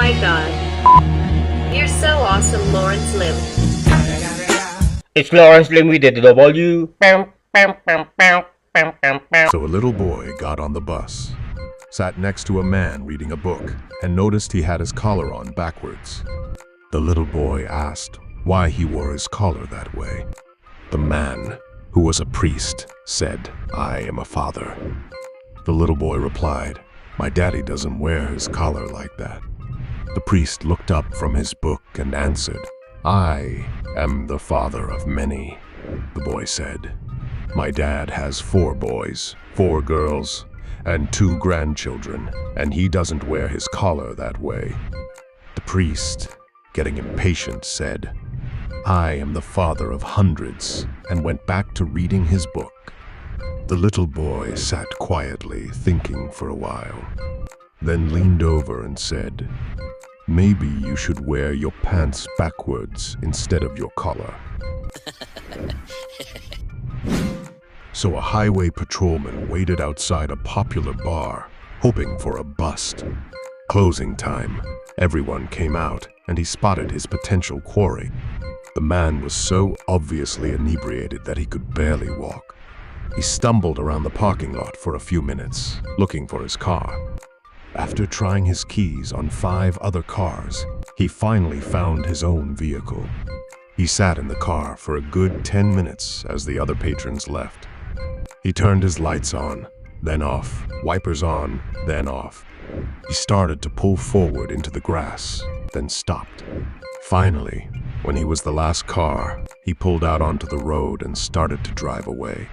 my god. You're so awesome, Lawrence Lim. It's Lawrence Lim with the W. So a little boy got on the bus, sat next to a man reading a book, and noticed he had his collar on backwards. The little boy asked why he wore his collar that way. The man, who was a priest, said, "I am a father." The little boy replied, "My daddy doesn't wear his collar like that." The priest looked up from his book and answered, "I am the father of many." The boy said, "My dad has 4 boys, 4 girls, and 2 grandchildren, and he doesn't wear his collar that way." The priest, getting impatient, said, "I am the father of hundreds," and went back to reading his book. The little boy sat quietly, thinking for a while, then leaned over and said, "Maybe you should wear your pants backwards instead of your collar." So a highway patrolman waited outside a popular bar, hoping for a bust. Closing time, everyone came out, and he spotted his potential quarry. The man was so obviously inebriated that he could barely walk. He stumbled around the parking lot for a few minutes, looking for his car. After trying his keys on 5 other cars, he finally found his own vehicle. He sat in the car for a good 10 minutes as the other patrons left. He turned his lights on, then off, wipers on, then off. He started to pull forward into the grass, then stopped. Finally, when he was the last car, he pulled out onto the road and started to drive away.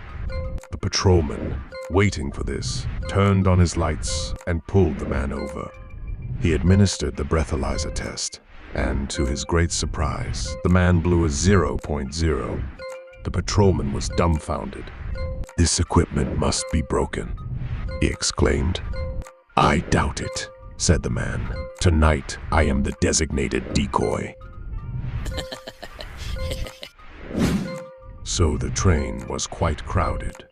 The patrolman, waiting for this, turned on his lights and pulled the man over. He administered the breathalyzer test, and to his great surprise, the man blew a 0.0. The patrolman was dumbfounded. "This equipment must be broken," he exclaimed. "I doubt it," said the man. "Tonight, I am the designated decoy." So the train was quite crowded.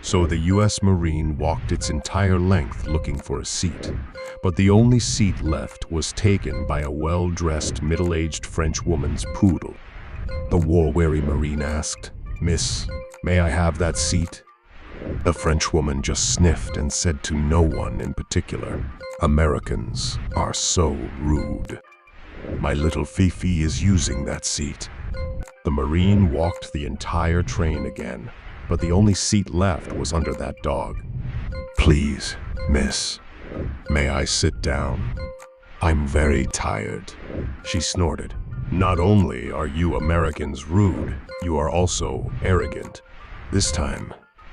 So the U.S. Marine walked its entire length looking for a seat, but the only seat left was taken by a well-dressed, middle-aged French woman's poodle. The war-weary Marine asked, "Miss, may I have that seat?" The French woman just sniffed and said to no one in particular, "Americans are so rude. My little Fifi is using that seat." The Marine walked the entire train again, but the only seat left was under that dog. "Please, miss, may I sit down? I'm very tired," she snorted. "Not only are you Americans rude, you are also arrogant." This time,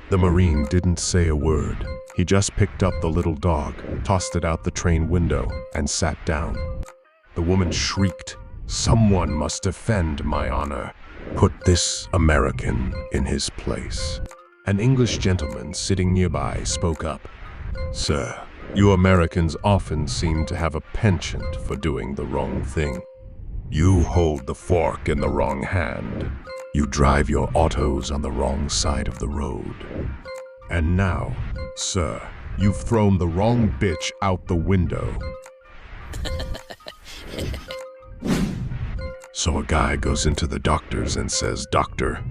the Marine didn't say a word. He just picked up the little dog, tossed it out the train window, and sat down. The woman shrieked, "Someone must defend my honor. Put this American in his place." An English gentleman sitting nearby spoke up. "Sir, you Americans often seem to have a penchant for doing the wrong thing. You hold the fork in the wrong hand. You drive your autos on the wrong side of the road. And now, sir, you've thrown the wrong bitch out the window." So a guy goes into the doctor's and says, "Doctor,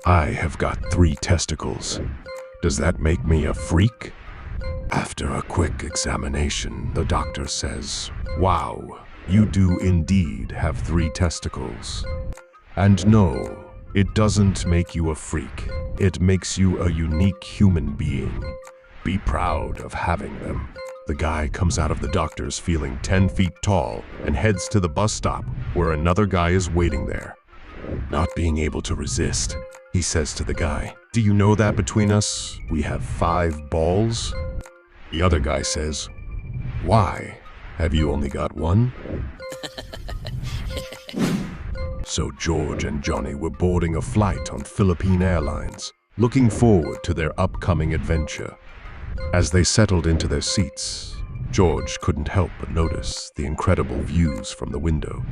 I have got 3 testicles. Does that make me a freak?" After a quick examination, the doctor says, "Wow, you do indeed have 3 testicles. And no, it doesn't make you a freak. It makes you a unique human being. Be proud of having them." The guy comes out of the doctor's feeling 10 feet tall and heads to the bus stop where another guy is waiting there. Not being able to resist, he says to the guy, "Do you know that between us, we have 5 balls?" The other guy says, "Why? Have you only got 1?" So George and Johnny were boarding a flight on Philippine Airlines, looking forward to their upcoming adventure. As they settled into their seats, George couldn't help but notice the incredible views from the window.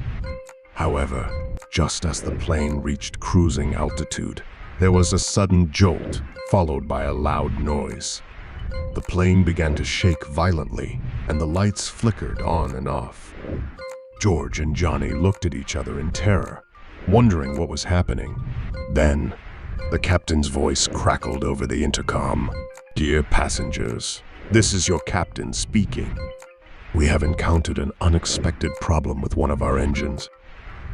However, just as the plane reached cruising altitude, there was a sudden jolt, followed by a loud noise. The plane began to shake violently, and the lights flickered on and off. George and Johnny looked at each other in terror, wondering what was happening. Then, the captain's voice crackled over the intercom. "Dear passengers, this is your captain speaking. We have encountered an unexpected problem with one of our engines.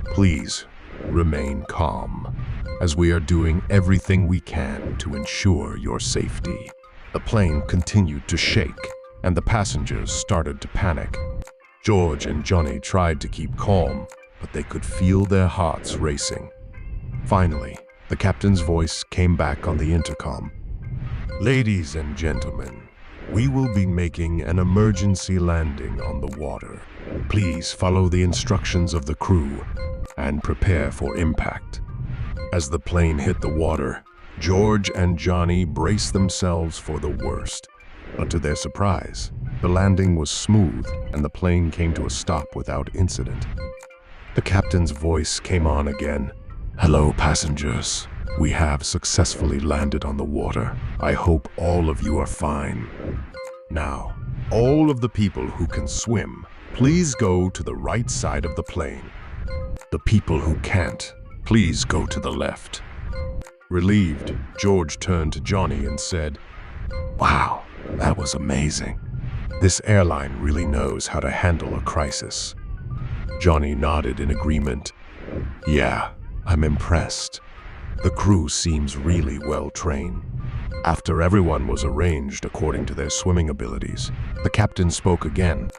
Please remain calm, as we are doing everything we can to ensure your safety." The plane continued to shake, and the passengers started to panic. George and Johnny tried to keep calm, but they could feel their hearts racing. Finally, the captain's voice came back on the intercom. "Ladies and gentlemen, we will be making an emergency landing on the water. Please follow the instructions of the crew and prepare for impact." As the plane hit the water, George and Johnny braced themselves for the worst. But to their surprise, the landing was smooth and the plane came to a stop without incident. The captain's voice came on again. "Hello, passengers. We have successfully landed on the water. I hope all of you are fine. Now, all of the people who can swim, please go to the right side of the plane. The people who can't, please go to the left." Relieved, George turned to Johnny and said, "Wow, that was amazing. This airline really knows how to handle a crisis." Johnny nodded in agreement. "Yeah, I'm impressed. The crew seems really well trained." After everyone was arranged according to their swimming abilities, the captain spoke again.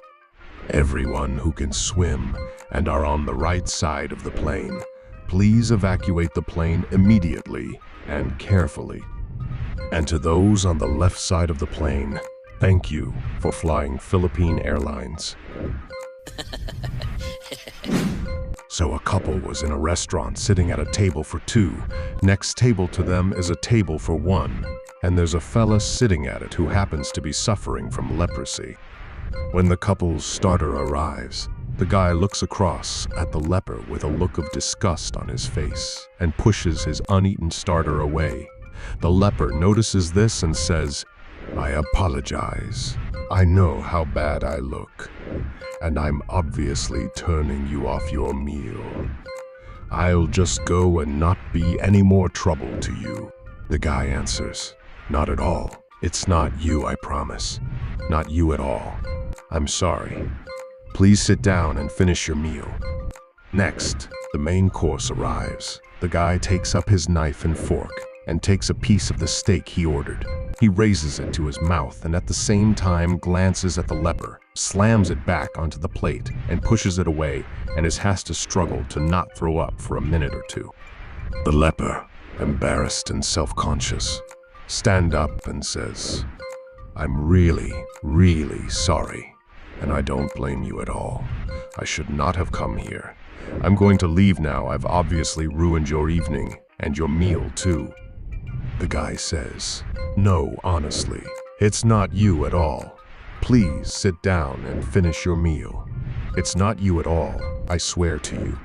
"Everyone who can swim and are on the right side of the plane, please evacuate the plane immediately and carefully. And to those on the left side of the plane, thank you for flying Philippine Airlines." So a couple was in a restaurant sitting at a table for two. Next table to them is a table for one, and there's a fella sitting at it who happens to be suffering from leprosy. When the couple's starter arrives, the guy looks across at the leper with a look of disgust on his face and pushes his uneaten starter away. The leper notices this and says, "I apologize. I know how bad I look, and I'm obviously turning you off your meal. I'll just go and not be any more trouble to you." The guy answers, "Not at all. It's not you, I promise. Not you at all. I'm sorry. Please sit down and finish your meal." Next, the main course arrives. The guy takes up his knife and fork and takes a piece of the steak he ordered. He raises it to his mouth and at the same time glances at the leper, slams it back onto the plate and pushes it away, and has to struggle to not throw up for a minute or two. The leper, embarrassed and self-conscious, stands up and says, "I'm really, really sorry, and I don't blame you at all. I should not have come here. I'm going to leave now. I've obviously ruined your evening, and your meal too." The guy says, "No, honestly, it's not you at all. Please sit down and finish your meal. It's not you at all, I swear to you."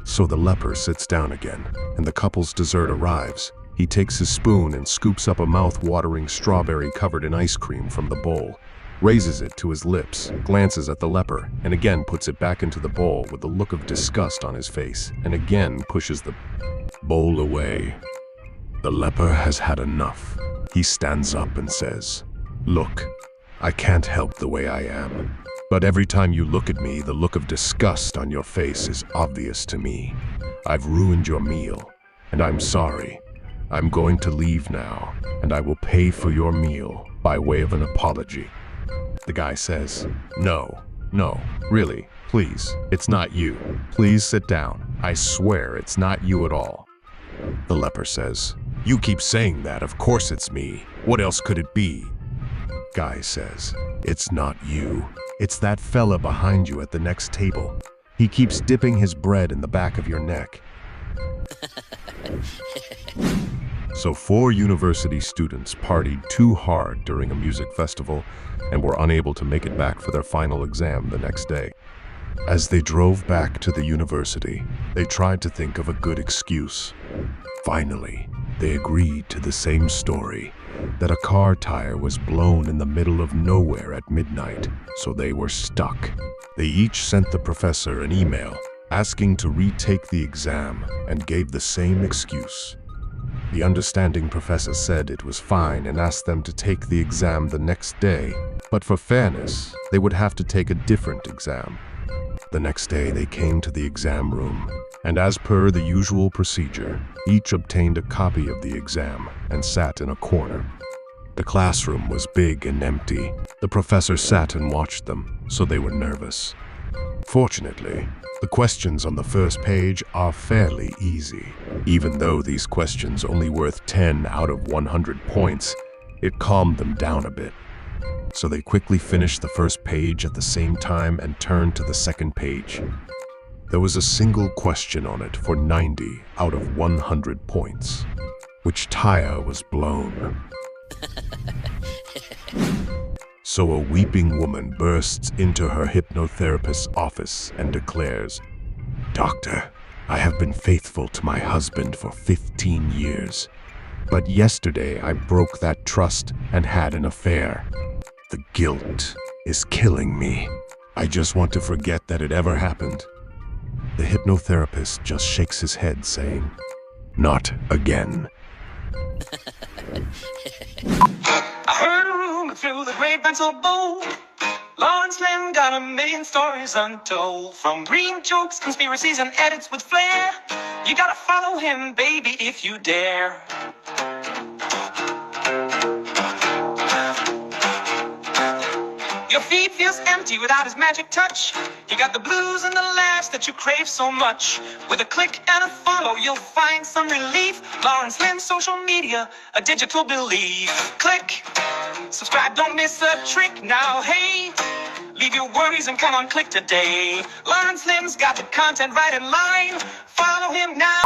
So the leper sits down again, and the couple's dessert arrives. He takes his spoon and scoops up a mouth-watering strawberry covered in ice cream from the bowl, raises it to his lips, glances at the leper, and again puts it back into the bowl with a look of disgust on his face, and again pushes the bowl away. The leper has had enough. He stands up and says, "Look, I can't help the way I am, but every time you look at me, the look of disgust on your face is obvious to me. I've ruined your meal, and I'm sorry. I'm going to leave now, and I will pay for your meal by way of an apology." The guy says, No, really, please, it's not you. Please sit down. I swear it's not you at all." The leper says, "You keep saying that, of course it's me. What else could it be?" Guy says, "It's not you. It's that fella behind you at the next table. He keeps dipping his bread in the back of your neck." So 4 university students partied too hard during a music festival and were unable to make it back for their final exam the next day. As they drove back to the university, they tried to think of a good excuse. Finally, they agreed to the same story that a car tire was blown in the middle of nowhere at midnight, so they were stuck. They each sent the professor an email asking to retake the exam and gave the same excuse. The understanding professor said it was fine and asked them to take the exam the next day, but for fairness, they would have to take a different exam. The next day, they came to the exam room, and as per the usual procedure, each obtained a copy of the exam and sat in a corner. The classroom was big and empty. The professor sat and watched them, so they were nervous. Fortunately, the questions on the first page are fairly easy. Even though these questions only worth 10 out of 100 points, it calmed them down a bit. So they quickly finished the first page at the same time and turned to the second page. There was a single question on it for 90 out of 100 points. Which tire was blown? So a weeping woman bursts into her hypnotherapist's office and declares, "Doctor, I have been faithful to my husband for 15 years. But yesterday I broke that trust and had an affair. The guilt is killing me. I just want to forget that it ever happened." The hypnotherapist just shakes his head, saying, "Not again." I heard a rumor through the grapevine so bold. Lawrence Lim got a million stories untold. From green jokes, conspiracies, and edits with flair. You gotta follow him, baby, if you dare. Your feet feels empty without his magic touch. He got the blues and the laughs that you crave so much. With a click and a follow, you'll find some relief. Lawrence Lim, social media, a digital belief. Click, subscribe, don't miss a trick. Now, hey, leave your worries and come on, click today. Lawrence Lim's got the content right in line. Follow him now.